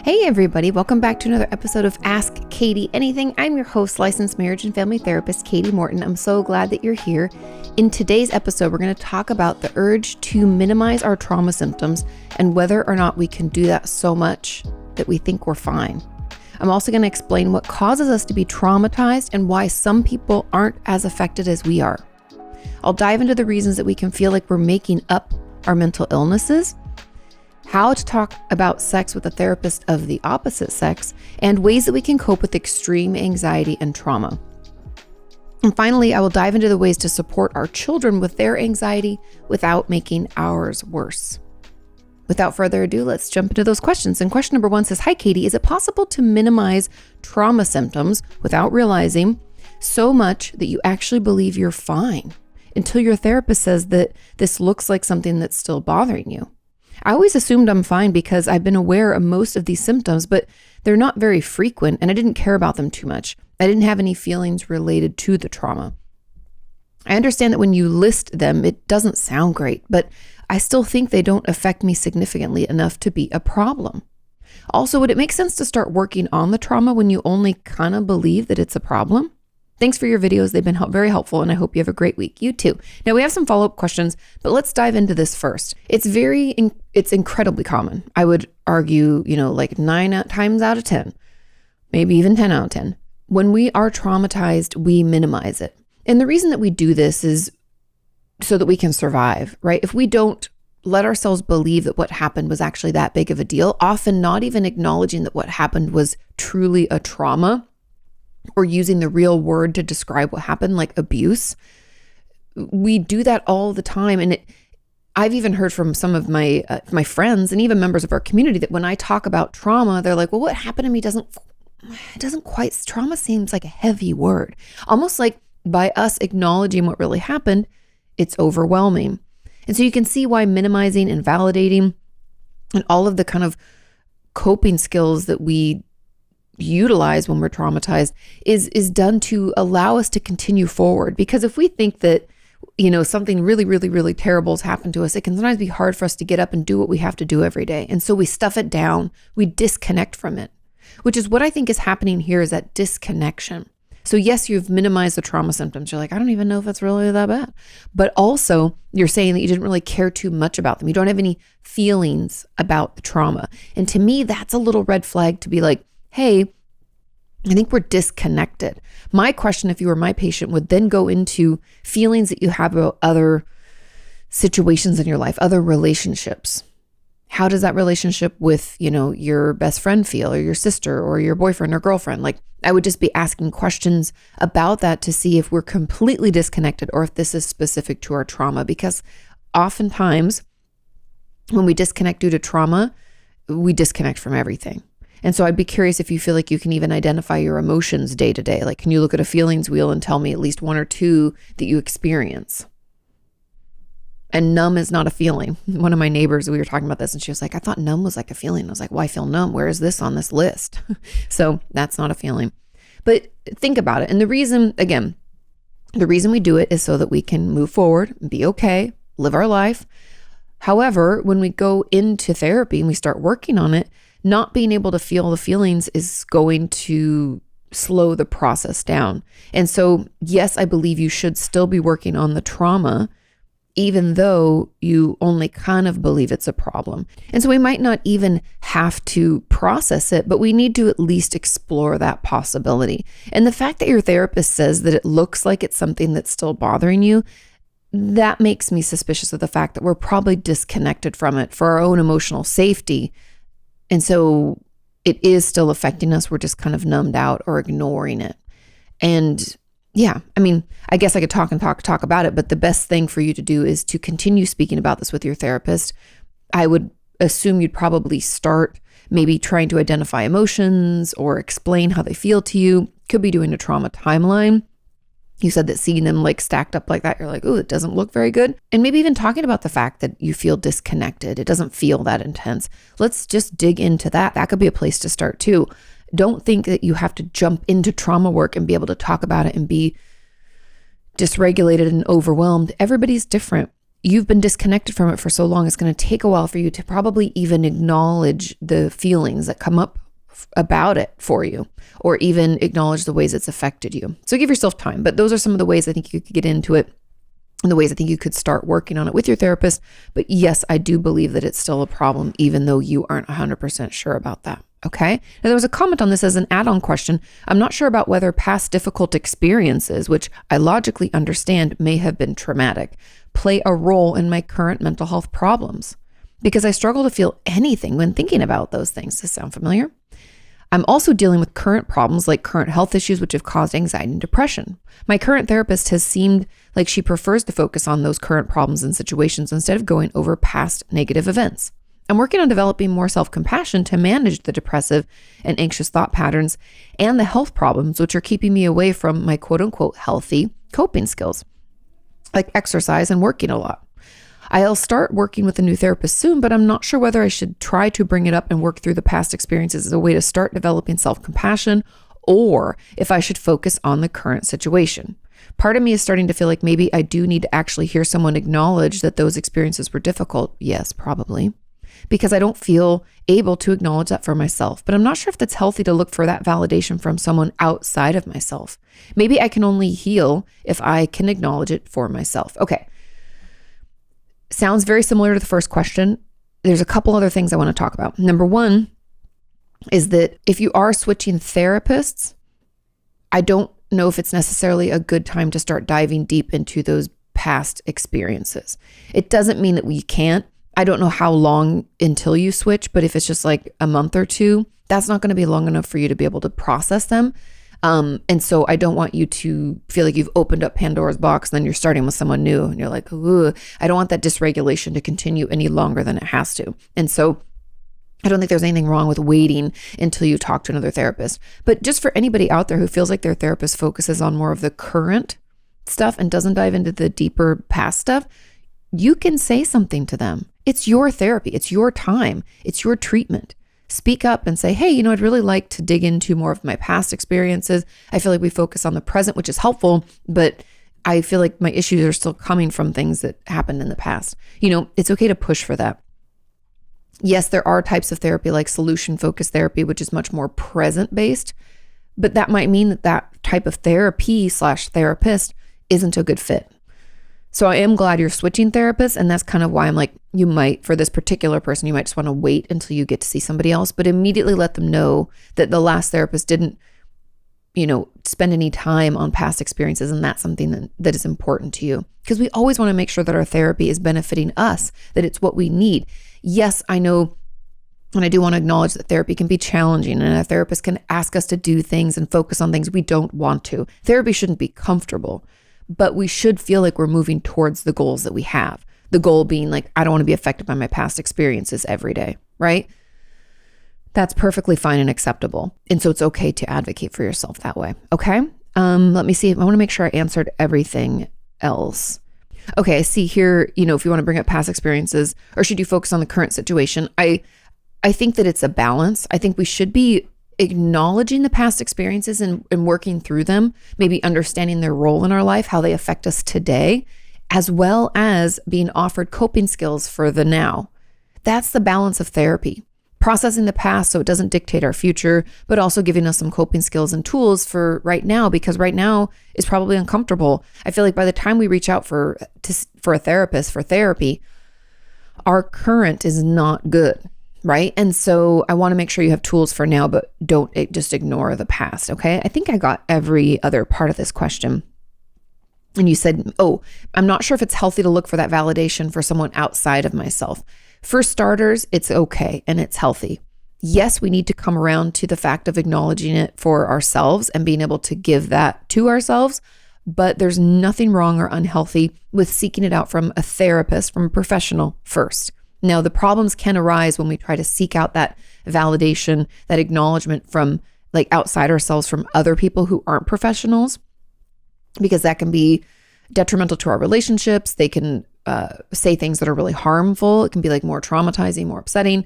Hey everybody, welcome back to another episode of Ask Kati Anything. I'm your host, licensed marriage and family therapist, Kati Morton. I'm so glad that you're here. In today's episode, we're going to talk about the urge to minimize our trauma symptoms and whether or not we can do that so much that we think we're fine. I'm also going to explain what causes us to be traumatized and why some people aren't as affected as we are. I'll dive into the reasons that we can feel like we're making up our mental illnesses, how to talk about sex with a therapist of the opposite sex, and ways that we can cope with extreme anxiety and trauma. And finally, I will dive into the ways to support our children with their anxiety without making ours worse. Without further ado, let's jump into those questions. And question number 1 says, Hi, Kati, is it possible to minimize trauma symptoms without realizing so much that you actually believe you're fine until your therapist says that this looks like something that's still bothering you? I always assumed I'm fine because I've been aware of most of these symptoms, but they're not very frequent and I didn't care about them too much. I didn't have any feelings related to the trauma. I understand that when you list them, it doesn't sound great, but I still think they don't affect me significantly enough to be a problem. Also, would it make sense to start working on the trauma when you only kind of believe that it's a problem? Thanks for your videos. They've been very helpful, and I hope you have a great week. You too. Now, we have some follow-up questions, but let's dive into this first. It's incredibly common. I would argue, like 9 times out of 10, maybe even 10 out of 10. When we are traumatized, we minimize it. And the reason that we do this is so that we can survive, right? If we don't let ourselves believe that what happened was actually that big of a deal, often not even acknowledging that what happened was truly a trauma, or using the real word to describe what happened, like abuse. We do that all the time. And I've even heard from some of my friends and even members of our community that when I talk about trauma, they're like, well, what happened to me trauma seems like a heavy word. Almost like by us acknowledging what really happened, it's overwhelming. And so you can see why minimizing and validating and all of the kind of coping skills that we utilize when we're traumatized is done to allow us to continue forward. Because if we think that, something really, really, really terrible has happened to us, it can sometimes be hard for us to get up and do what we have to do every day. And so we stuff it down, we disconnect from it, which is what I think is happening here, is that disconnection. So yes, you've minimized the trauma symptoms. You're like, I don't even know if it's really that bad. But also you're saying that you didn't really care too much about them. You don't have any feelings about the trauma. And to me, that's a little red flag to be like, hey, I think we're disconnected. My question, if you were my patient, would then go into feelings that you have about other situations in your life, other relationships. How does that relationship with, your best friend feel, or your sister, or your boyfriend or girlfriend? Like, I would just be asking questions about that to see if we're completely disconnected or if this is specific to our trauma. Because oftentimes when we disconnect due to trauma, we disconnect from everything. And so I'd be curious if you feel like you can even identify your emotions day to day. Like, can you look at a feelings wheel and tell me at least 1 or 2 that you experience? And numb is not a feeling. One of my neighbors, we were talking about this and she was like, I thought numb was like a feeling. I was like, well, I feel numb. Where is this on this list? So that's not a feeling. But think about it. And the reason we do it is so that we can move forward, be okay, live our life. However, when we go into therapy and we start working on it, not being able to feel the feelings is going to slow the process down. And so, yes, I believe you should still be working on the trauma, even though you only kind of believe it's a problem. And so we might not even have to process it, but we need to at least explore that possibility. And the fact that your therapist says that it looks like it's something that's still bothering you, that makes me suspicious of the fact that we're probably disconnected from it for our own emotional safety. And so it is still affecting us. We're just kind of numbed out or ignoring it. And yeah, I guess I could talk about it, but the best thing for you to do is to continue speaking about this with your therapist. I would assume you'd probably start maybe trying to identify emotions or explain how they feel to you. Could be doing a trauma timeline. You said that seeing them like stacked up like that, you're like, oh, it doesn't look very good. And maybe even talking about the fact that you feel disconnected. It doesn't feel that intense. Let's just dig into that. That could be a place to start too. Don't think that you have to jump into trauma work and be able to talk about it and be dysregulated and overwhelmed. Everybody's different. you've been disconnected from it for so long, it's going to take a while for you to probably even acknowledge the feelings that come up about it for you, or even acknowledge the ways it's affected you. So give yourself time. But those are some of the ways I think you could get into it, and the ways I think you could start working on it with your therapist. But yes, I do believe that it's still a problem, even though you aren't 100% sure about that. Okay. Now, there was a comment on this as an add-on question. I'm not sure about whether past difficult experiences, which I logically understand may have been traumatic, play a role in my current mental health problems, because I struggle to feel anything when thinking about those things. Does this sound familiar? I'm also dealing with current problems like current health issues, which have caused anxiety and depression. My current therapist has seemed like she prefers to focus on those current problems and situations instead of going over past negative events. I'm working on developing more self-compassion to manage the depressive and anxious thought patterns and the health problems, which are keeping me away from my quote unquote healthy coping skills, like exercise and working a lot. I'll start working with a new therapist soon, but I'm not sure whether I should try to bring it up and work through the past experiences as a way to start developing self-compassion, or if I should focus on the current situation. Part of me is starting to feel like maybe I do need to actually hear someone acknowledge that those experiences were difficult. Yes, probably, because I don't feel able to acknowledge that for myself. But I'm not sure if that's healthy to look for that validation from someone outside of myself. Maybe I can only heal if I can acknowledge it for myself. Okay. Sounds very similar to the first question. There's a couple other things I want to talk about. Number one is that if you are switching therapists, I don't know if it's necessarily a good time to start diving deep into those past experiences. It doesn't mean that we can't. I don't know how long until you switch, but if it's just like a month or two, that's not going to be long enough for you to be able to process them. And so I don't want you to feel like you've opened up Pandora's box and then you're starting with someone new and you're like, ooh, I don't want that dysregulation to continue any longer than it has to. And so I don't think there's anything wrong with waiting until you talk to another therapist. But just for anybody out there who feels like their therapist focuses on more of the current stuff and doesn't dive into the deeper past stuff, you can say something to them. It's your therapy. It's your time. It's your treatment. Speak up and say, hey, I'd really like to dig into more of my past experiences. I feel like we focus on the present, which is helpful, but I feel like my issues are still coming from things that happened in the past. It's okay to push for that. Yes, there are types of therapy like solution-focused therapy, which is much more present-based, but that might mean that type of therapy/therapist isn't a good fit. So I am glad you're switching therapists, and that's kind of why I'm like, you might, for this particular person, you might just want to wait until you get to see somebody else, but immediately let them know that the last therapist didn't, spend any time on past experiences, and that's something that is important to you. Because we always want to make sure that our therapy is benefiting us, that it's what we need. Yes, I know, and I do want to acknowledge that therapy can be challenging, and a therapist can ask us to do things and focus on things we don't want to. Therapy shouldn't be comfortable, but we should feel like we're moving towards the goals that we have. The goal being like, I don't want to be affected by my past experiences every day, right? That's perfectly fine and acceptable. And so it's okay to advocate for yourself that way. Okay. Let me see. I want to make sure I answered everything else. Okay. I see here, if you want to bring up past experiences, or should you focus on the current situation? I think that it's a balance. I think we should be acknowledging the past experiences and working through them, maybe understanding their role in our life, how they affect us today, as well as being offered coping skills for the now. That's the balance of therapy. Processing the past so it doesn't dictate our future, but also giving us some coping skills and tools for right now, because right now is probably uncomfortable. I feel like by the time we reach out for a therapist for therapy, our current is not good. Right. And so I want to make sure you have tools for now, but don't just ignore the past. Okay. I think I got every other part of this question. And you said, I'm not sure if it's healthy to look for that validation for someone outside of myself. For starters, it's okay and it's healthy. Yes, we need to come around to the fact of acknowledging it for ourselves and being able to give that to ourselves. But there's nothing wrong or unhealthy with seeking it out from a therapist, from a professional first. Now, the problems can arise when we try to seek out that validation, that acknowledgement from like outside ourselves, from other people who aren't professionals, because that can be detrimental to our relationships. They can say things that are really harmful. It can be like more traumatizing, more upsetting.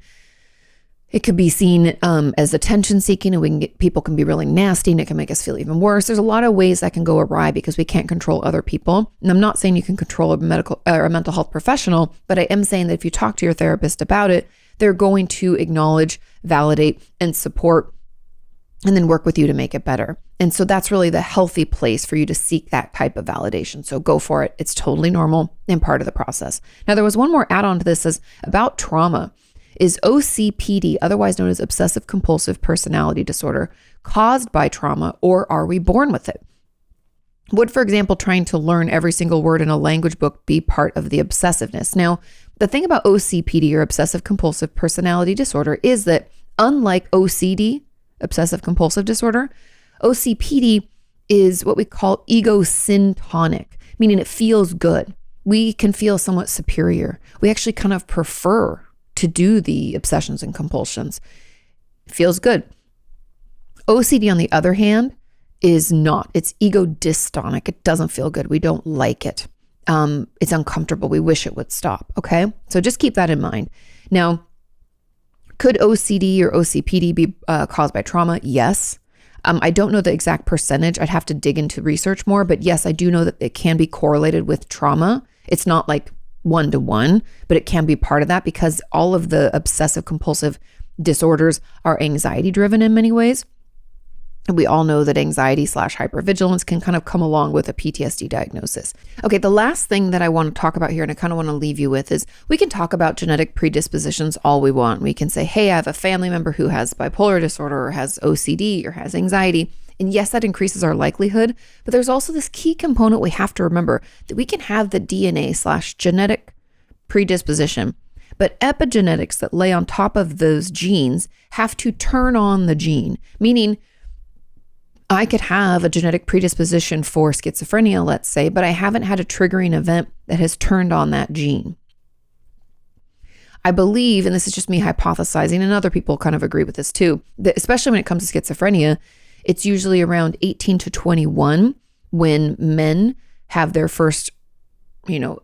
It could be seen as attention seeking, and people can be really nasty, and it can make us feel even worse. There's a lot of ways that can go awry because we can't control other people. And I'm not saying you can control a medical or a mental health professional, but I am saying that if you talk to your therapist about it, they're going to acknowledge, validate, and support, and then work with you to make it better. And so that's really the healthy place for you to seek that type of validation. So go for it. It's totally normal and part of the process. Now, there was one more add-on to this is about trauma. Is OCPD, otherwise known as obsessive compulsive personality disorder, caused by trauma, or are we born with it? Would, for example, trying to learn every single word in a language book be part of the obsessiveness? Now, the thing about OCPD, or obsessive compulsive personality disorder, is that unlike OCD, obsessive compulsive disorder, OCPD is what we call egosyntonic, meaning it feels good. We can feel somewhat superior. We actually kind of prefer to do the obsessions and compulsions. It feels good. OCD, on the other hand, is not. It's ego dystonic. It doesn't feel good. We don't like it. It's uncomfortable. We wish it would stop. Okay. So just keep that in mind. Now, could OCD or OCPD be caused by trauma? Yes. I don't know the exact percentage. I'd have to dig into research more, but yes, I do know that it can be correlated with trauma. It's not like 1-to-1, but it can be part of that because all of the obsessive compulsive disorders are anxiety driven in many ways. And we all know that anxiety / hypervigilance can kind of come along with a PTSD diagnosis. Okay, the last thing that I want to talk about here, and I kind of want to leave you with, is we can talk about genetic predispositions all we want. We can say, hey, I have a family member who has bipolar disorder or has OCD or has anxiety. And yes, that increases our likelihood, but there's also this key component we have to remember that we can have the DNA / genetic predisposition, but epigenetics that lay on top of those genes have to turn on the gene, meaning I could have a genetic predisposition for schizophrenia, let's say, but I haven't had a triggering event that has turned on that gene. I believe, and this is just me hypothesizing, and other people kind of agree with this too, that especially when it comes to schizophrenia, it's usually around 18 to 21 when men have their first,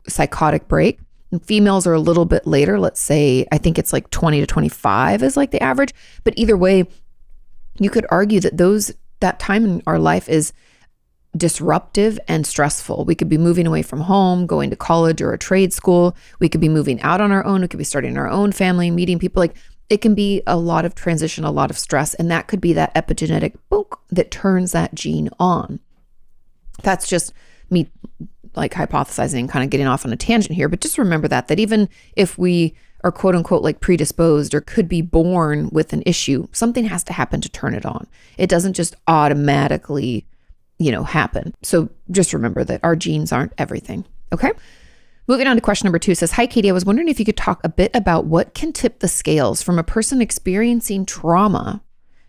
psychotic break. And females are a little bit later. Let's say, I think it's like 20 to 25 is like the average. But either way, you could argue that that time in our life is disruptive and stressful. We could be moving away from home, going to college or a trade school. We could be moving out on our own. We could be starting our own family, meeting people. Like, it can be a lot of transition, a lot of stress, and that could be that epigenetic book that turns that gene on. That's just me like hypothesizing and kind of getting off on a tangent here, but just remember that even if we are quote unquote like predisposed or could be born with an issue, something has to happen to turn it on. It doesn't just automatically, happen. So just remember that our genes aren't everything. Okay. Moving on to question number 2, says, hi, Katie, I was wondering if you could talk a bit about what can tip the scales from a person experiencing trauma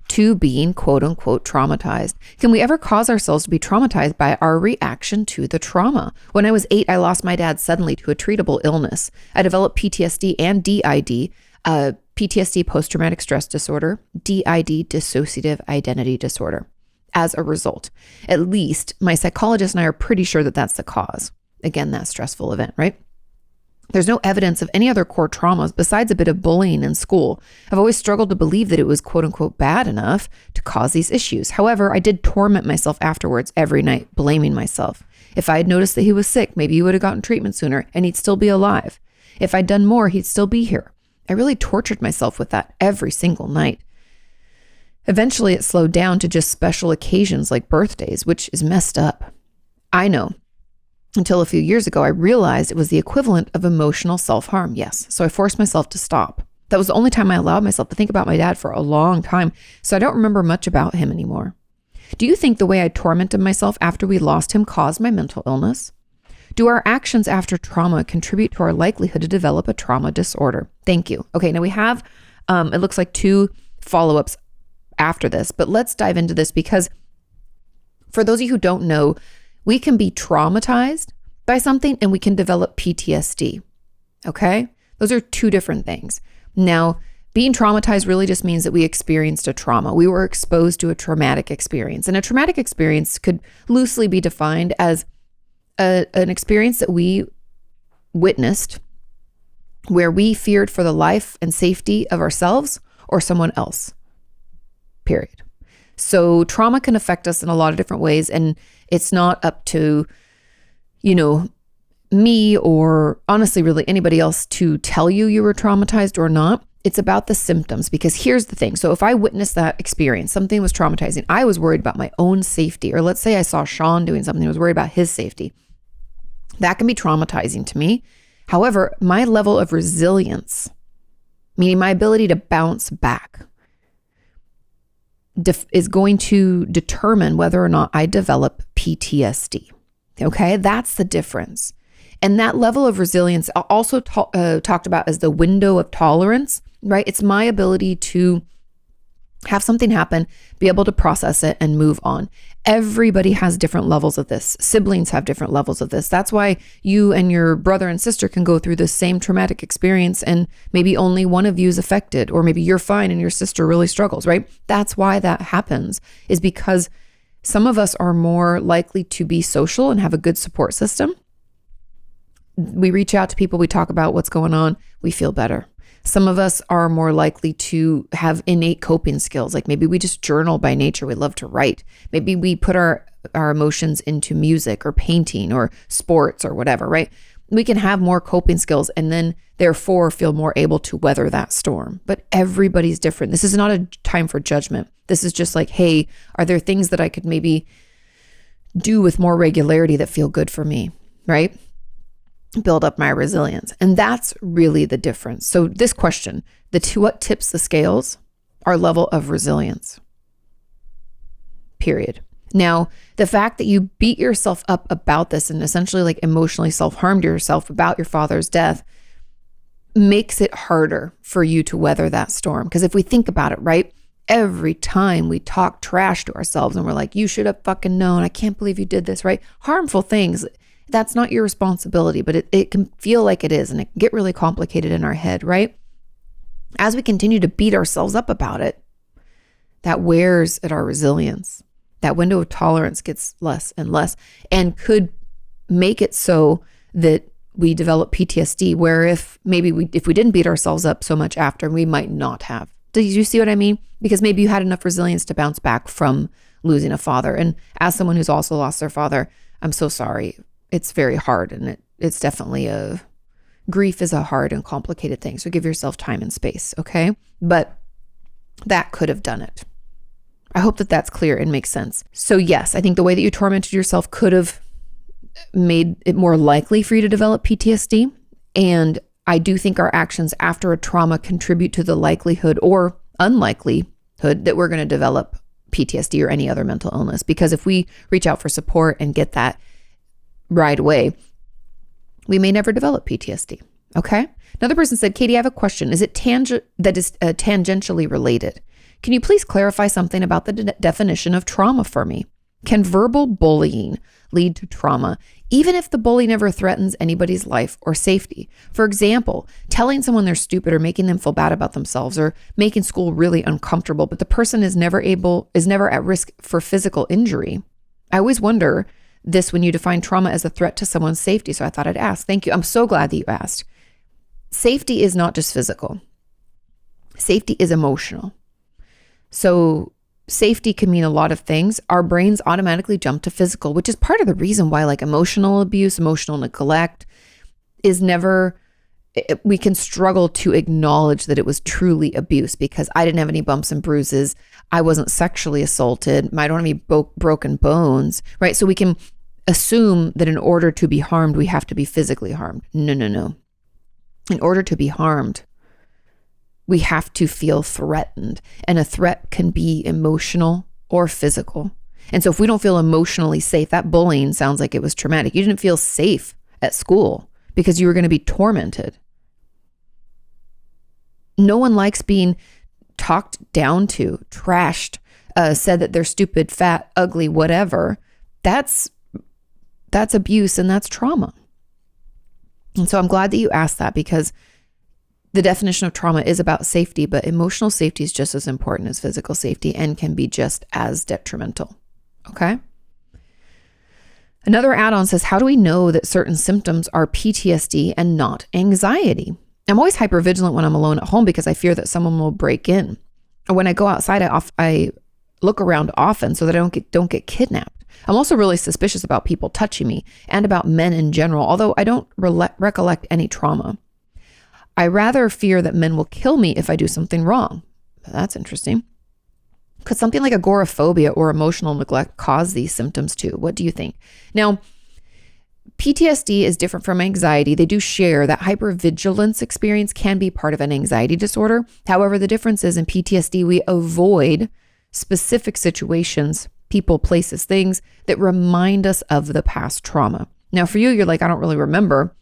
to being quote unquote traumatized. Can we ever cause ourselves to be traumatized by our reaction to the trauma? When I was 8, I lost my dad suddenly to a treatable illness. I developed PTSD and DID, PTSD post-traumatic stress disorder, DID dissociative identity disorder. As a result, at least my psychologist and I are pretty sure that that's the cause. Again, that stressful event, right? There's no evidence of any other core traumas besides a bit of bullying in school. I've always struggled to believe that it was quote unquote bad enough to cause these issues. However, I did torment myself afterwards every night, blaming myself. If I had noticed that he was sick, maybe he would have gotten treatment sooner and he'd still be alive. If I'd done more, he'd still be here. I really tortured myself with that every single night. Eventually, it slowed down to just special occasions like birthdays, which is messed up. I know. Until a few years ago, I realized it was the equivalent of emotional self-harm. Yes. So I forced myself to stop. That was the only time I allowed myself to think about my dad for a long time. So I don't remember much about him anymore. Do you think the way I tormented myself after we lost him caused my mental illness? Do our actions after trauma contribute to our likelihood to develop a trauma disorder? Thank you. Okay. Now we have, it looks like 2 follow-ups after this, but let's dive into this because for those of you who don't know, we can be traumatized by something and we can develop PTSD. Okay? Those are 2 different things. Now, being traumatized really just means that we experienced a trauma. We were exposed to a traumatic experience. And a traumatic experience could loosely be defined as an experience that we witnessed where we feared for the life and safety of ourselves or someone else, period. So trauma can affect us in a lot of different ways. And it's not up to, me or honestly, really anybody else to tell you you were traumatized or not. It's about the symptoms, because here's the thing. So if I witnessed that experience, something was traumatizing, I was worried about my own safety. Or let's say I saw Sean doing something, I was worried about his safety. That can be traumatizing to me. However, my level of resilience, meaning my ability to bounce back, is going to determine whether or not I develop PTSD. Okay, that's the difference. And that level of resilience, also talked about as the window of tolerance, right? It's my ability to have something happen, be able to process it and move on. Everybody has different levels of this. Siblings have different levels of this. That's why you and your brother and sister can go through the same traumatic experience and maybe only one of you is affected, or maybe you're fine and your sister really struggles, right? That's why that happens, is because some of us are more likely to be social and have a good support system. We reach out to people, we talk about what's going on, we feel better. Some of us are more likely to have innate coping skills. Like maybe we just journal by nature. We love to write. Maybe we put our emotions into music or painting or sports or whatever, right? We can have more coping skills and then therefore feel more able to weather that storm. But everybody's different. This is not a time for judgment. This is just like, hey, are there things that I could maybe do with more regularity that feel good for me, right? Build up my resilience. And that's really the difference. So this question, what tips the scales? Our level of resilience, period. Now, the fact that you beat yourself up about this and essentially like emotionally self-harmed yourself about your father's death makes it harder for you to weather that storm. Because if we think about it, right? Every time we talk trash to ourselves and we're like, you should have fucking known, I can't believe you did this, right? Harmful things. That's not your responsibility, but it can feel like it is, and it can get really complicated in our head, right? As we continue to beat ourselves up about it, that wears at our resilience. That window of tolerance gets less and less, and could make it so that we develop PTSD, where if we didn't beat ourselves up so much after, we might not have. Do you see what I mean? Because maybe you had enough resilience to bounce back from losing a father. And as someone who's also lost their father, I'm so sorry. It's very hard, and it's definitely grief is a hard and complicated thing. So give yourself time and space, okay? But that could have done it. I hope that that's clear and makes sense. So yes, I think the way that you tormented yourself could have made it more likely for you to develop PTSD. And I do think our actions after a trauma contribute to the likelihood or unlikelihood that we're going to develop PTSD or any other mental illness. Because if we reach out for support and get that right away, we may never develop PTSD. Okay. Another person said, Katie, I have a question. Is it tangentially related? Can you please clarify something about the definition of trauma for me? Can verbal bullying lead to trauma, even if the bully never threatens anybody's life or safety? For example, telling someone they're stupid or making them feel bad about themselves, or making school really uncomfortable, but the person is never at risk for physical injury. I always wonder this when you define trauma as a threat to someone's safety. So I thought I'd ask. Thank you. I'm so glad that you asked. Safety is not just physical. Safety is emotional. So safety can mean a lot of things. Our brains automatically jump to physical, which is part of the reason why like emotional abuse, emotional neglect we can struggle to acknowledge that it was truly abuse, because I didn't have any bumps and bruises. I wasn't sexually assaulted. I don't have any broken bones, right? So we can assume that in order to be harmed, we have to be physically harmed. No. In order to be harmed, we have to feel threatened. And a threat can be emotional or physical. And so if we don't feel emotionally safe, that bullying sounds like it was traumatic. You didn't feel safe at school because you were going to be tormented. No one likes being talked down to, trashed, said that they're stupid, fat, ugly, whatever. That's abuse, and that's trauma. And so I'm glad that you asked that, because the definition of trauma is about safety, but emotional safety is just as important as physical safety and can be just as detrimental. Okay. Another add-on says, how do we know that certain symptoms are PTSD and not anxiety? I'm always hyper vigilant when I'm alone at home because I fear that someone will break in. Or when I go outside, I look around often so that I don't get kidnapped. I'm also really suspicious about people touching me and about men in general, although I don't recollect any trauma. I rather fear that men will kill me if I do something wrong. That's interesting. Could something like agoraphobia or emotional neglect cause these symptoms too? What do you think? Now, PTSD is different from anxiety. They do share that hypervigilance experience can be part of an anxiety disorder. However, the difference is in PTSD, we avoid specific situations, people, places, things that remind us of the past trauma. Now, for you, you're like, I don't really remember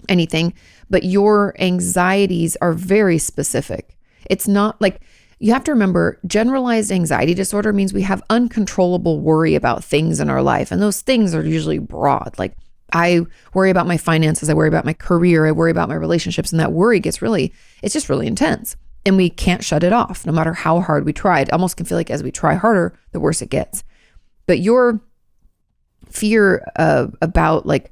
anything, but your anxieties are very specific. It's not like, you have to remember, generalized anxiety disorder means we have uncontrollable worry about things in our life. And those things are usually broad. Like, I worry about my finances, I worry about my career, I worry about my relationships. And that worry it's just really intense. And we can't shut it off no matter how hard we try. It almost can feel like as we try harder, the worse it gets. But your fear about like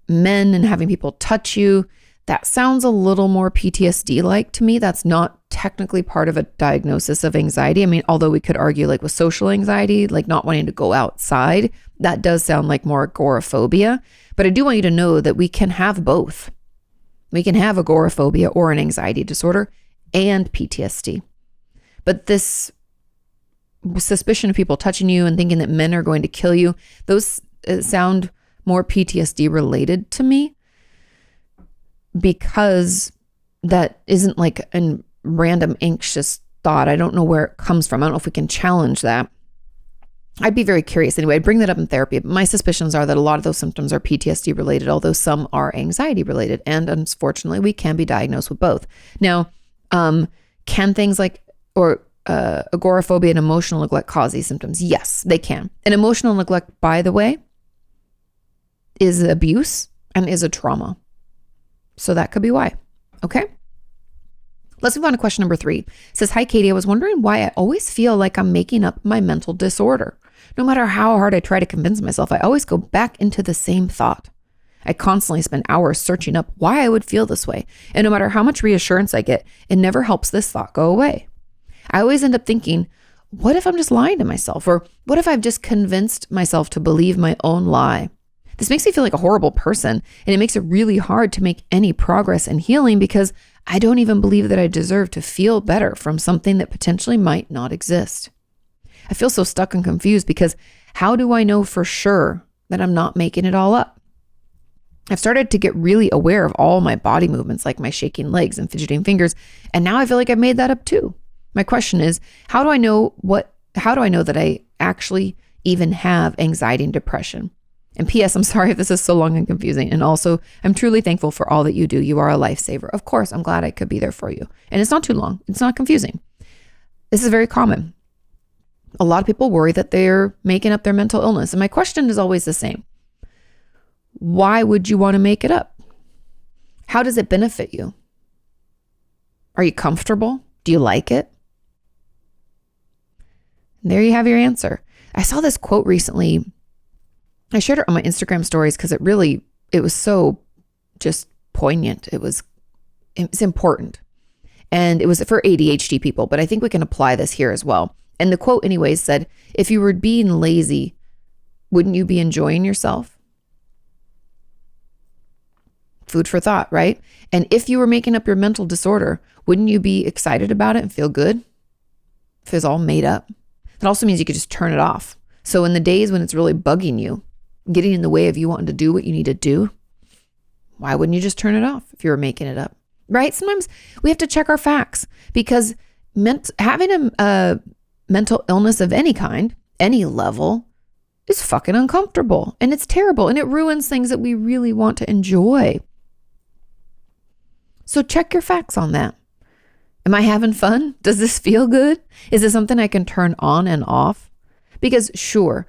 men and having people touch you, that sounds a little more PTSD-like to me. That's not technically part of a diagnosis of anxiety. I mean, although we could argue like with social anxiety, like not wanting to go outside, that does sound like more agoraphobia. But I do want you to know that we can have both. We can have agoraphobia or an anxiety disorder and PTSD. But this suspicion of people touching you and thinking that men are going to kill you, those sound more PTSD related to me, because that isn't like a random anxious thought. I don't know where it comes from. I don't know if we can challenge that. I'd be very curious anyway. I'd bring that up in therapy. But my suspicions are that a lot of those symptoms are PTSD related, although some are anxiety related. And unfortunately, we can be diagnosed with both. Now, can things like agoraphobia and emotional neglect cause these symptoms? Yes, they can. And emotional neglect, by the way, is abuse and is a trauma. So that could be why. Okay. Let's move on to question number 3. It says, hi, Katie. I was wondering why I always feel like I'm making up my mental disorder. No matter how hard I try to convince myself, I always go back into the same thought. I constantly spend hours searching up why I would feel this way. And no matter how much reassurance I get, it never helps this thought go away. I always end up thinking, what if I'm just lying to myself? Or what if I've just convinced myself to believe my own lie? This makes me feel like a horrible person, and it makes it really hard to make any progress in healing because I don't even believe that I deserve to feel better from something that potentially might not exist. I feel so stuck and confused because how do I know for sure that I'm not making it all up? I've started to get really aware of all my body movements, like my shaking legs and fidgeting fingers, and now I feel like I've made that up too. My question is, how do I know that I actually even have anxiety and depression? And P.S., I'm sorry if this is so long and confusing. And also, I'm truly thankful for all that you do. You are a lifesaver. Of course, I'm glad I could be there for you. And it's not too long. It's not confusing. This is very common. A lot of people worry that they're making up their mental illness. And my question is always the same. Why would you want to make it up? How does it benefit you? Are you comfortable? Do you like it? And there you have your answer. I saw this quote recently. I shared it on my Instagram stories because it was so just poignant. It was important. And it was for ADHD people, but I think we can apply this here as well. And the quote anyways said, if you were being lazy, wouldn't you be enjoying yourself? Food for thought, right? And if you were making up your mental disorder, wouldn't you be excited about it and feel good? If it's all made up. That also means you could just turn it off. So in the days when it's really bugging you, getting in the way of you wanting to do what you need to do, why wouldn't you just turn it off if you were making it up? Right? Sometimes we have to check our facts because having a mental illness of any kind, any level, is fucking uncomfortable and it's terrible and it ruins things that we really want to enjoy. So check your facts on that. Am I having fun? Does this feel good? Is this something I can turn on and off? Because sure,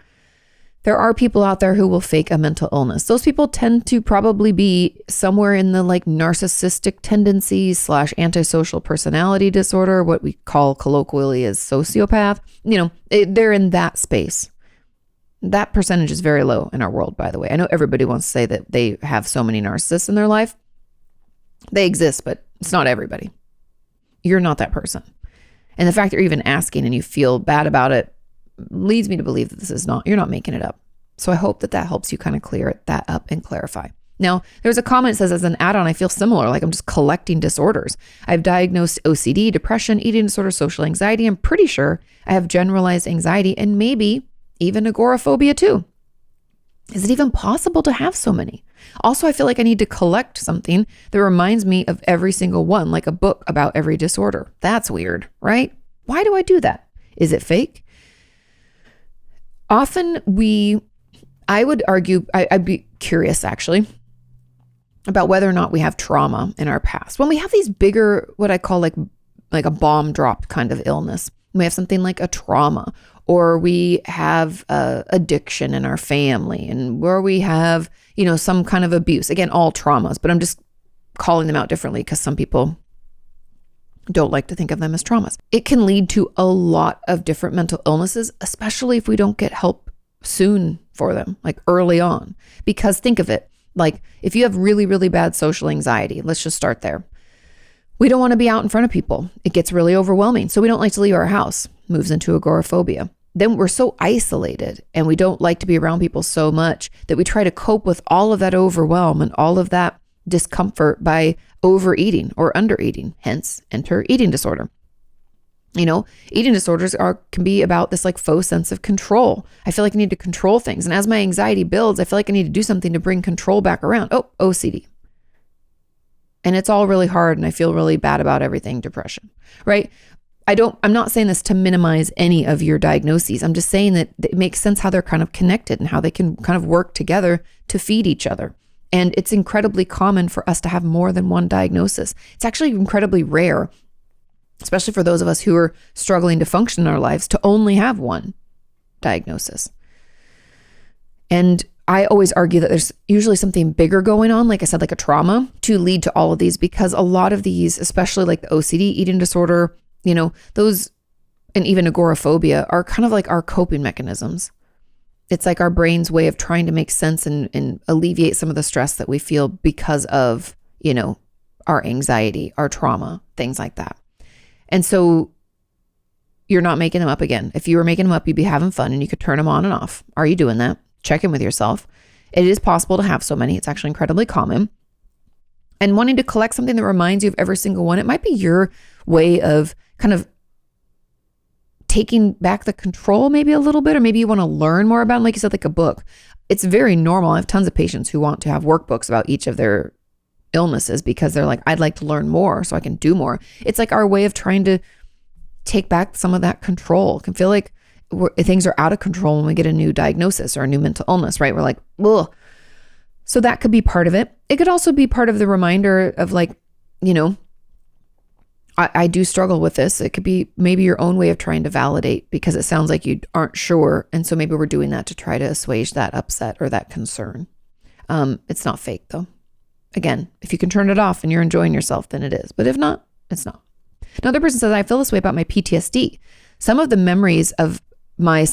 there are people out there who will fake a mental illness. Those people tend to probably be somewhere in the like narcissistic tendencies / antisocial personality disorder, what we call colloquially as sociopath. They're in that space. That percentage is very low in our world, by the way. I know everybody wants to say that they have so many narcissists in their life. They exist, but it's not everybody. You're not that person. And the fact that you're even asking and you feel bad about it leads me to believe that you're not making it up. So I hope that helps you kind of clear that up and clarify. Now, there's a comment that says, as an add-on, I feel similar, like I'm just collecting disorders. I've diagnosed OCD, depression, eating disorder, social anxiety. I'm pretty sure I have generalized anxiety and maybe even agoraphobia too. Is it even possible to have so many? Also, I feel like I need to collect something that reminds me of every single one, like a book about every disorder. That's weird, right? Why do I do that? Is it fake? Often I would argue, I'd be curious actually, about whether or not we have trauma in our past. When we have these bigger, what I call like a bomb dropped kind of illness, we have something like a trauma, or we have addiction in our family, and where we have, some kind of abuse. Again, all traumas, but I'm just calling them out differently because some people don't like to think of them as traumas. It can lead to a lot of different mental illnesses, especially if we don't get help soon for them, like early on. Because think of it, like if you have really, really bad social anxiety, let's just start there. We don't want to be out in front of people. It gets really overwhelming. So we don't like to leave our house, moves into agoraphobia. Then we're so isolated and we don't like to be around people so much that we try to cope with all of that overwhelm and all of that discomfort by overeating or undereating, hence enter eating disorder. Eating disorders can be about this like faux sense of control. I feel like I need to control things. And as my anxiety builds, I feel like I need to do something to bring control back around. Oh, OCD. And it's all really hard and I feel really bad about everything, depression, right? I'm not saying this to minimize any of your diagnoses. I'm just saying that it makes sense how they're kind of connected and how they can kind of work together to feed each other. And it's incredibly common for us to have more than one diagnosis. It's actually incredibly rare, especially for those of us who are struggling to function in our lives, to only have one diagnosis. And I always argue that there's usually something bigger going on, like I said, like a trauma, to lead to all of these, because a lot of these, especially like the OCD, eating disorder, those, and even agoraphobia, are kind of like our coping mechanisms. It's like our brain's way of trying to make sense and alleviate some of the stress that we feel because of, our anxiety, our trauma, things like that. And so you're not making them up again. If you were making them up, you'd be having fun and you could turn them on and off. Are you doing that? Check in with yourself. It is possible to have so many. It's actually incredibly common. And wanting to collect something that reminds you of every single one, it might be your way of kind of taking back the control maybe a little bit, or maybe you want to learn more about it. Like you said, like a book. It's very normal. I have tons of patients who want to have workbooks about each of their illnesses because they're like, I'd like to learn more so I can do more. It's like our way of trying to take back some of that control. It can feel like things are out of control when we get a new diagnosis or a new mental illness, right? We're like, ugh. So that could be part of it. It could also be part of the reminder of like, I do struggle with this. It could be maybe your own way of trying to validate, because it sounds like you aren't sure. And so maybe we're doing that to try to assuage that upset or that concern. It's not fake though. Again, if you can turn it off and you're enjoying yourself, then it is. But if not, it's not. Another person says, I feel this way about my PTSD. Some of the memories of my I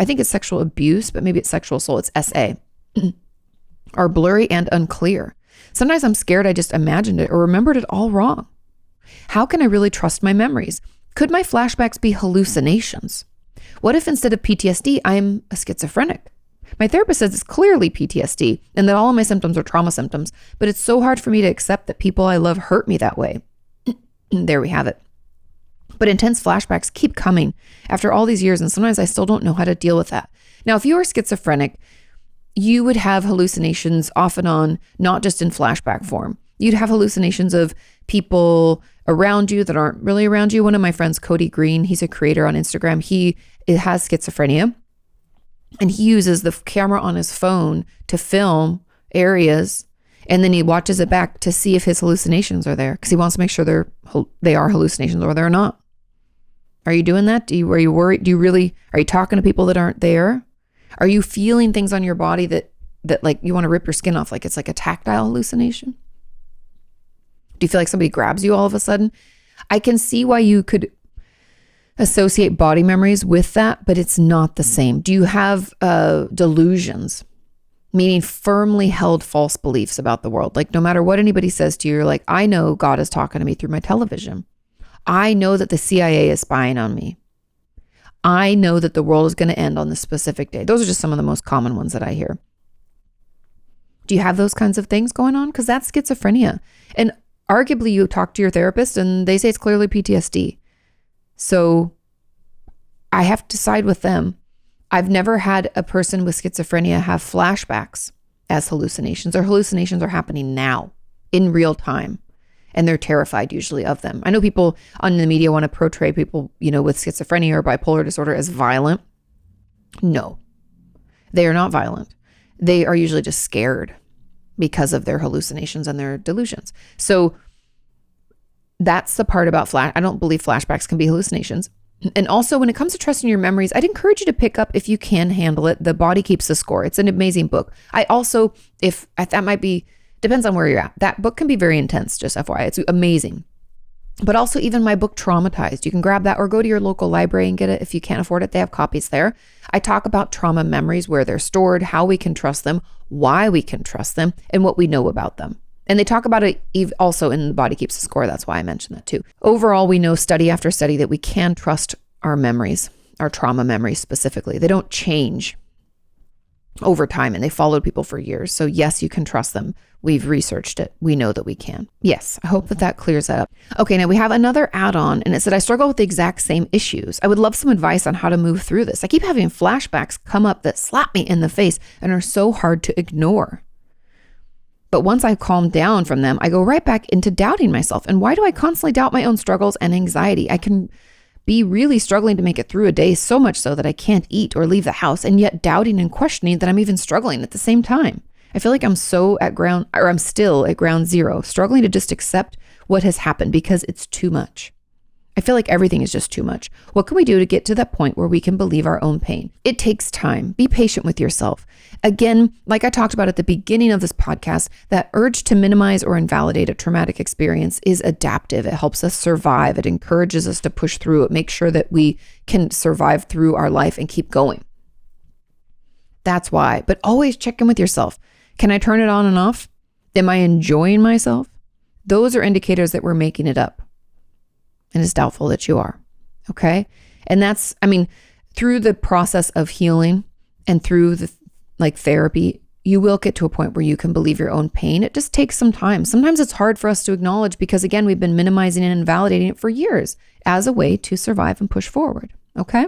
think it's sexual abuse, but maybe it's sexual assault, it's SA, are blurry and unclear. Sometimes I'm scared I just imagined it or remembered it all wrong. How can I really trust my memories? Could my flashbacks be hallucinations? What if instead of PTSD, I'm a schizophrenic? My therapist says it's clearly PTSD and that all of my symptoms are trauma symptoms, but it's so hard for me to accept that people I love hurt me that way. There we have it. But intense flashbacks keep coming after all these years, and sometimes I still don't know how to deal with that. Now, if you are schizophrenic, you would have hallucinations off and on, not just in flashback form. You'd have hallucinations of people around you that aren't really around you. One of my friends, Cody Green, he's a creator on Instagram. He has schizophrenia, and he uses the camera on his phone to film areas, and then he watches it back to see if his hallucinations are there, because he wants to make sure they are hallucinations or they're not. Are you doing that? Are you worried? Are you talking to people that aren't there? Are you feeling things on your body that like you want to rip your skin off, like it's like a tactile hallucination? Do you feel like somebody grabs you all of a sudden? I can see why you could associate body memories with that, but it's not the same. Do you have delusions? meaning firmly held false beliefs about the world. Like no matter what anybody says to you, you're like, I know God is talking to me through my television. I know that the CIA is spying on me. I know that the world is going to end on this specific day. Those are just some of the most common ones that I hear. Do you have those kinds of things going on? Because that's schizophrenia. And arguably you talk to your therapist and they say it's clearly PTSD. So I have to side with them. I've never had a person with schizophrenia have flashbacks as hallucinations. Or hallucinations are happening now in real time. And they're terrified usually of them. I know people on the media want to portray people, with schizophrenia or bipolar disorder as violent. No, they are not violent. They are usually just scared because of their hallucinations and their delusions. So that's the part about I don't believe flashbacks can be hallucinations. And also when it comes to trusting your memories, I'd encourage you to pick up, if you can handle it, The Body Keeps the Score. It's an amazing book. Depends on where you're at. That book can be very intense, just FYI. It's amazing. But also even my book, Traumatized, you can grab that or go to your local library and get it. If you can't afford it, they have copies there. I talk about trauma memories, where they're stored, how we can trust them, why we can trust them, and what we know about them. And they talk about it also in The Body Keeps the Score. That's why I mentioned that too. Overall, we know study after study that we can trust our memories, our trauma memories specifically. They don't change over time, and they followed people for years. So yes, you can trust them. We've researched it. We know that we can. Yes, I hope that clears that up. Okay, now we have another add-on, and it said, I struggle with the exact same issues. I would love some advice on how to move through this. I keep having flashbacks come up that slap me in the face and are so hard to ignore. But once I calm down from them, I go right back into doubting myself. And why do I constantly doubt my own struggles and anxiety? I can be really struggling to make it through a day, so much so that I can't eat or leave the house, and yet doubting and questioning that I'm even struggling at the same time. I feel like I'm still at ground zero, struggling to just accept what has happened because it's too much. I feel like everything is just too much. What can we do to get to that point where we can believe our own pain? It takes time. Be patient with yourself. Again, like I talked about at the beginning of this podcast, that urge to minimize or invalidate a traumatic experience is adaptive. It helps us survive. It encourages us to push through. It makes sure that we can survive through our life and keep going. That's why. But always check in with yourself. Can I turn it on and off? Am I enjoying myself? Those are indicators that we're making it up. And it's doubtful that you are. Okay. And through the process of healing and through the therapy, you will get to a point where you can believe your own pain. It just takes some time. Sometimes it's hard for us to acknowledge because, again, we've been minimizing and invalidating it for years as a way to survive and push forward. Okay.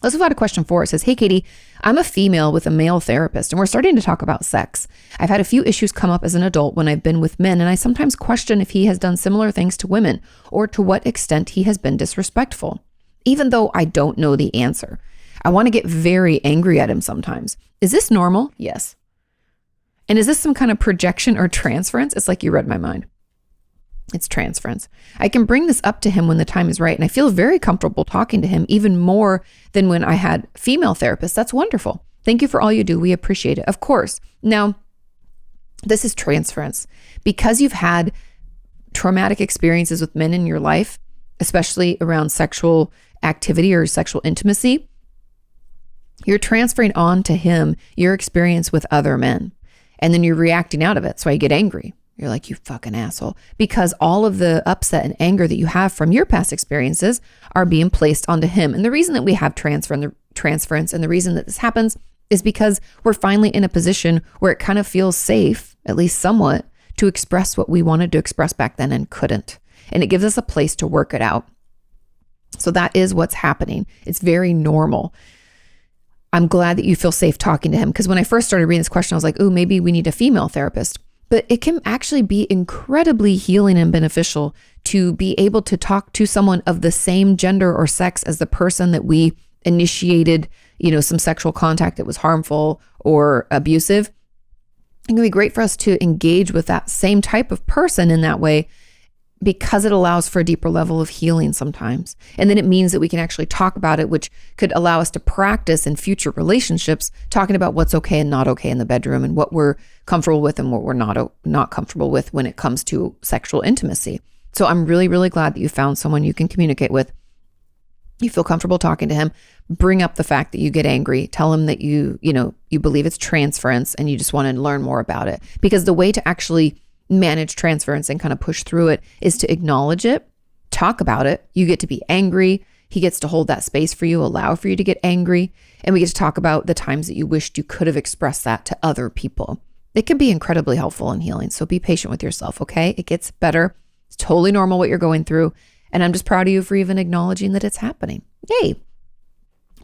Let's move on to question 4. It says, hey, Katie, I'm a female with a male therapist, and we're starting to talk about sex. I've had a few issues come up as an adult when I've been with men, and I sometimes question if he has done similar things to women or to what extent he has been disrespectful. Even though I don't know the answer, I want to get very angry at him sometimes. Is this normal? Yes. And is this some kind of projection or transference? It's like you read my mind. It's transference. I can bring this up to him when the time is right, and I feel very comfortable talking to him even more than when I had female therapists. That's wonderful. Thank you for all you do. We appreciate it. Of course. Now, this is transference. Because you've had traumatic experiences with men in your life, especially around sexual activity or sexual intimacy, you're transferring on to him your experience with other men. And then you're reacting out of it. So you get angry. You're like, you fucking asshole. Because all of the upset and anger that you have from your past experiences are being placed onto him. And the reason that we have transference and the reason that this happens is because we're finally in a position where it kind of feels safe, at least somewhat, to express what we wanted to express back then and couldn't. And it gives us a place to work it out. So that is what's happening. It's very normal. I'm glad that you feel safe talking to him, because when I first started reading this question, I was like, ooh, maybe we need a female therapist. But it can actually be incredibly healing and beneficial to be able to talk to someone of the same gender or sex as the person that we initiated, some sexual contact that was harmful or abusive. It can be great for us to engage with that same type of person in that way, because it allows for a deeper level of healing sometimes. And then it means that we can actually talk about it, which could allow us to practice in future relationships, talking about what's okay and not okay in the bedroom, and what we're comfortable with and what we're not comfortable with when it comes to sexual intimacy. So I'm really, really glad that you found someone you can communicate with. You feel comfortable talking to him, bring up the fact that you get angry, tell him that you believe it's transference and you just want to learn more about it. Because the way to actually manage transference and kind of push through it is to acknowledge it, talk about it. You get to be angry. He gets to hold that space for you, allow for you to get angry. And we get to talk about the times that you wished you could have expressed that to other people. It can be incredibly helpful in healing. So be patient with yourself, okay? It gets better. It's totally normal what you're going through. And I'm just proud of you for even acknowledging that it's happening. Yay.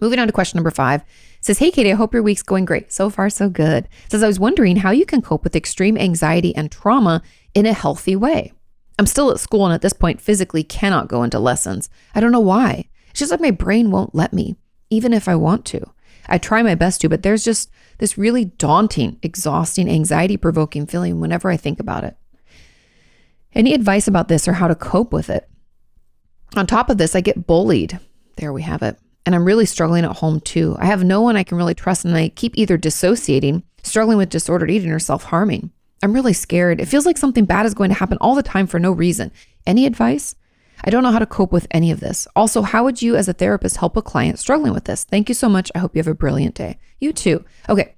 Moving on to question number 5. It says, hey, Katie, I hope your week's going great. So far, so good. It says, I was wondering how you can cope with extreme anxiety and trauma in a healthy way. I'm still at school and at this point physically cannot go into lessons. I don't know why. It's just like my brain won't let me, even if I want to. I try my best to, but there's just this really daunting, exhausting, anxiety-provoking feeling whenever I think about it. Any advice about this or how to cope with it? On top of this, I get bullied. There we have it. And I'm really struggling at home too. I have no one I can really trust, and I keep either dissociating, struggling with disordered eating, or self-harming. I'm really scared. It feels like something bad is going to happen all the time for no reason. Any advice? I don't know how to cope with any of this. Also, how would you as a therapist help a client struggling with this? Thank you so much. I hope you have a brilliant day. You too. Okay.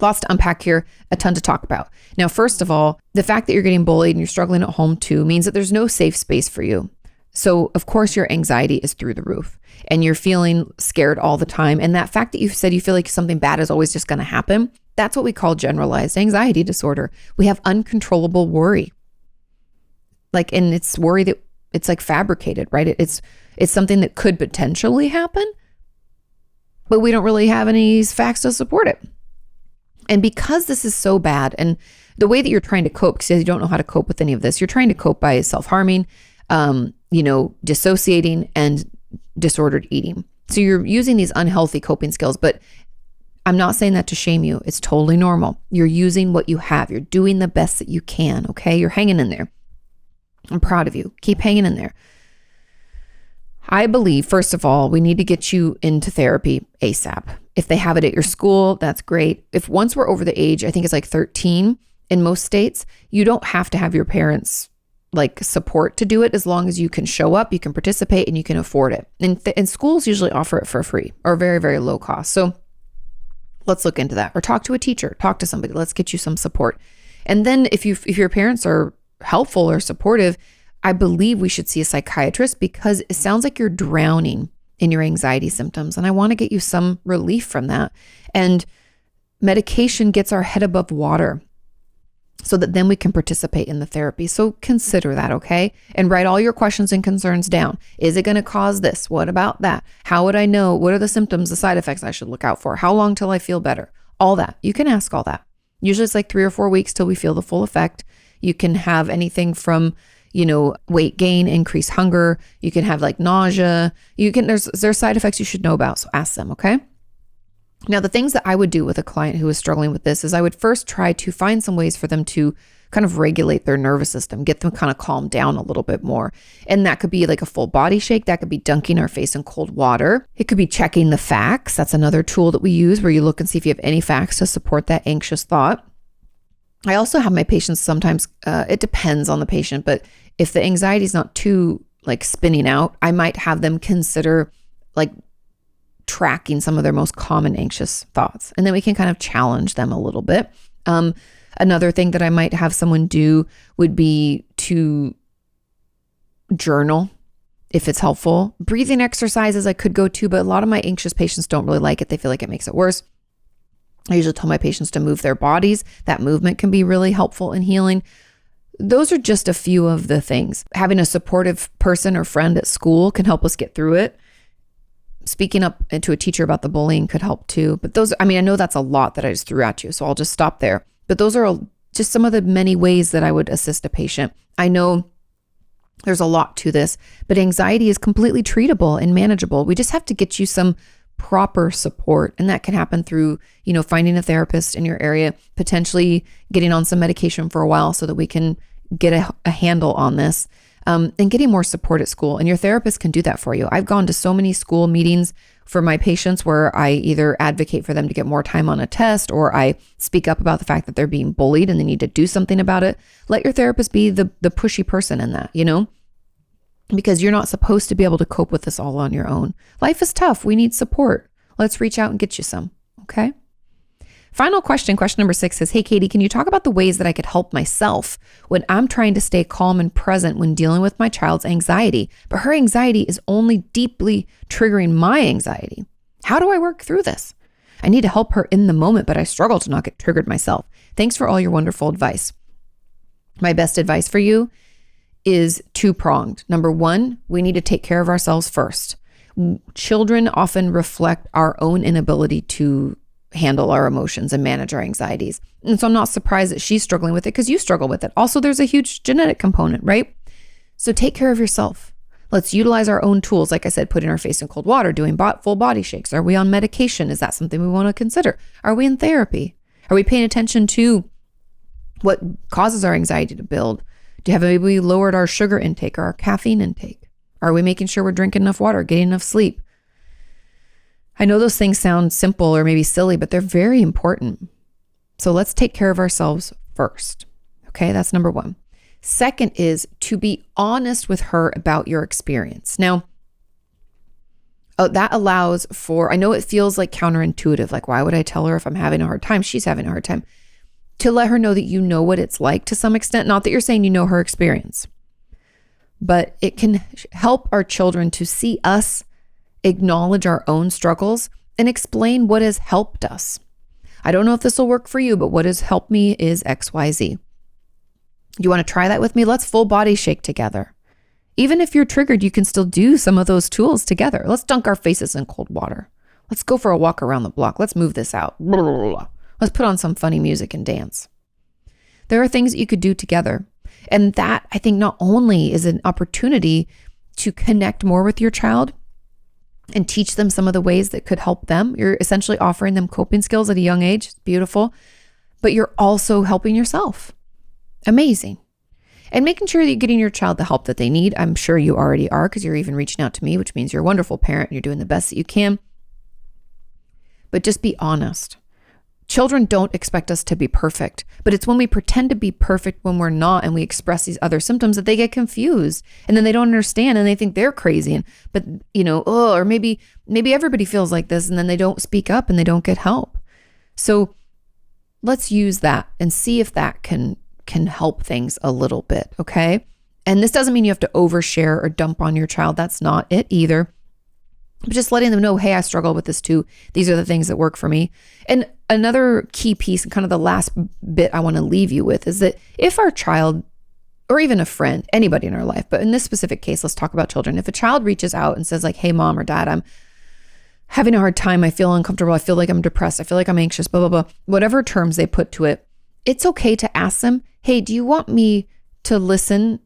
Lots to unpack here, a ton to talk about. Now, first of all, the fact that you're getting bullied and you're struggling at home too means that there's no safe space for you. So of course your anxiety is through the roof and you're feeling scared all the time. And that fact that you said you feel like something bad is always just going to happen, that's what we call generalized anxiety disorder. We have uncontrollable worry. And it's worry that it's like fabricated, right? It's something that could potentially happen, but we don't really have any facts to support it. And because this is so bad, and the way that you're trying to cope, because you don't know how to cope with any of this, you're trying to cope by self-harming, dissociating, and disordered eating. So you're using these unhealthy coping skills, but I'm not saying that to shame you. It's totally normal. You're using what you have. You're doing the best that you can, okay? You're hanging in there. I'm proud of you. Keep hanging in there. I believe, first of all, we need to get you into therapy ASAP. If they have it at your school, that's great. If once we're over the age, I think it's like 13 in most states, you don't have to have your parents support to do it as long as you can show up, you can participate, and you can afford it. And schools usually offer it for free or very, very low cost. So let's look into that, or talk to a teacher, talk to somebody. Let's get you some support. And then if your parents are helpful or supportive, I believe we should see a psychiatrist, because it sounds like you're drowning in your anxiety symptoms. And I want to get you some relief from that. And medication gets our head above water so that then we can participate in the therapy. So consider that, okay? And write all your questions and concerns down. Is it going to cause this? What about that? How would I know? What are the symptoms, the side effects I should look out for? How long till I feel better? All that. You can ask all that. Usually it's like 3 or 4 weeks till we feel the full effect. You can have anything from, weight gain, increased hunger. You can have nausea. There's side effects you should know about. So ask them, okay? Now, the things that I would do with a client who is struggling with this is I would first try to find some ways for them to kind of regulate their nervous system, get them kind of calm down a little bit more. And that could be like a full body shake. That could be dunking our face in cold water. It could be checking the facts. That's another tool that we use where you look and see if you have any facts to support that anxious thought. I also have my patients sometimes, it depends on the patient, but if the anxiety is not too spinning out, I might have them consider tracking some of their most common anxious thoughts. And then we can kind of challenge them a little bit. Another thing that I might have someone do would be to journal if it's helpful. Breathing exercises I could go to, but a lot of my anxious patients don't really like it. They feel like it makes it worse. I usually tell my patients to move their bodies. That movement can be really helpful in healing. Those are just a few of the things. Having a supportive person or friend at school can help us get through it. Speaking up to a teacher about the bullying could help too. But I know that's a lot that I just threw at you, so I'll just stop there. But those are just some of the many ways that I would assist a patient. I know there's a lot to this, but anxiety is completely treatable and manageable. We just have to get you some proper support. And that can happen through, finding a therapist in your area, potentially getting on some medication for a while so that we can get a handle on this, and getting more support at school. And your therapist can do that for you. I've gone to so many school meetings for my patients where I either advocate for them to get more time on a test, or I speak up about the fact that they're being bullied and they need to do something about it. Let your therapist be the pushy person in that, because you're not supposed to be able to cope with this all on your own. Life is tough. We need support. Let's reach out and get you some. Okay. Final question number 6 says, hey, Kati, can you talk about the ways that I could help myself when I'm trying to stay calm and present when dealing with my child's anxiety, but her anxiety is only deeply triggering my anxiety? How do I work through this? I need to help her in the moment, but I struggle to not get triggered myself. Thanks for all your wonderful advice. My best advice for you is two-pronged. Number 1, we need to take care of ourselves first. Children often reflect our own inability to handle our emotions and manage our anxieties. And so I'm not surprised that she's struggling with it because you struggle with it. Also, there's a huge genetic component, right? So take care of yourself. Let's utilize our own tools. Like I said, putting our face in cold water, doing full body shakes. Are we on medication? Is that something we want to consider? Are we in therapy? Are we paying attention to what causes our anxiety to build? Maybe we lowered our sugar intake or our caffeine intake? Are we making sure we're drinking enough water, getting enough sleep? I know those things sound simple or maybe silly, but they're very important. So let's take care of ourselves first. Okay, that's number 1. Second is to be honest with her about your experience. Now, that allows for, I know it feels like counterintuitive, like why would I tell her if I'm having a hard time? She's having a hard time. To let her know that you know what it's like to some extent, not that you're saying you know her experience, but it can help our children to see us acknowledge our own struggles and explain what has helped us. I don't know if this will work for you, but what has helped me is XYZ. You want to try that with me? Let's full body shake together. Even if you're triggered, you can still do some of those tools together. Let's dunk our faces in cold water. Let's go for a walk around the block. Let's move this out. Blah, blah, blah, blah. Let's put on some funny music and dance. There are things that you could do together. And that, I think, not only is an opportunity to connect more with your child and teach them some of the ways that could help them. You're essentially offering them coping skills at a young age. It's beautiful. But you're also helping yourself. Amazing. And making sure that you're getting your child the help that they need. I'm sure you already are because you're even reaching out to me, which means you're a wonderful parent and you're doing the best that you can. But just be honest. Children don't expect us to be perfect, but it's when we pretend to be perfect when we're not and we express these other symptoms that they get confused and then they don't understand and they think they're crazy. But or maybe everybody feels like this and then they don't speak up and they don't get help. So let's use that and see if that can help things a little bit, okay? And this doesn't mean you have to overshare or dump on your child. That's not it either. But just letting them know, hey, I struggle with this too. These are the things that work for me. And another key piece, and kind of the last bit I want to leave you with, is that if our child, or even a friend, anybody in our life, but in this specific case, let's talk about children. If a child reaches out and says like, hey, mom or dad, I'm having a hard time. I feel uncomfortable. I feel like I'm depressed. I feel like I'm anxious, blah, blah, blah. Whatever terms they put to it, it's okay to ask them, hey, do you want me to listen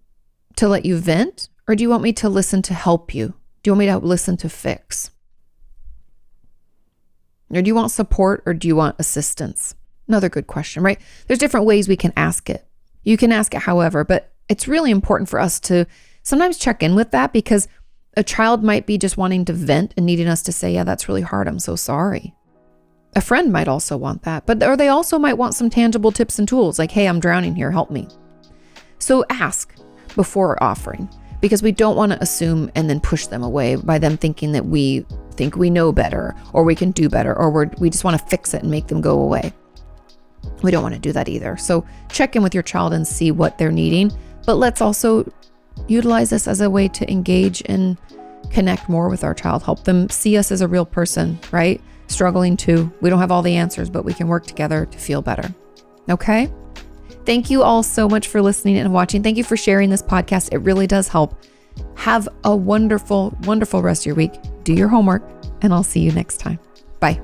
to let you vent? Or do you want me to listen to help you? Do you want me to listen to fix? Or do you want support or do you want assistance? Another good question, right? There's different ways we can ask it. You can ask it however, but it's really important for us to sometimes check in with that because a child might be just wanting to vent and needing us to say, yeah, that's really hard. I'm so sorry. A friend might also want that, or they also might want some tangible tips and tools like, hey, I'm drowning here, help me. So ask before offering. Because we don't want to assume and then push them away by them thinking that we think we know better or we can do better or we just want to fix it and make them go away. We don't want to do that either. So check in with your child and see what they're needing. But let's also utilize this as a way to engage and connect more with our child. Help them see us as a real person, right? Struggling too. We don't have all the answers, but we can work together to feel better. Okay? Thank you all so much for listening and watching. Thank you for sharing this podcast. It really does help. Have a wonderful, wonderful rest of your week. Do your homework, and I'll see you next time. Bye.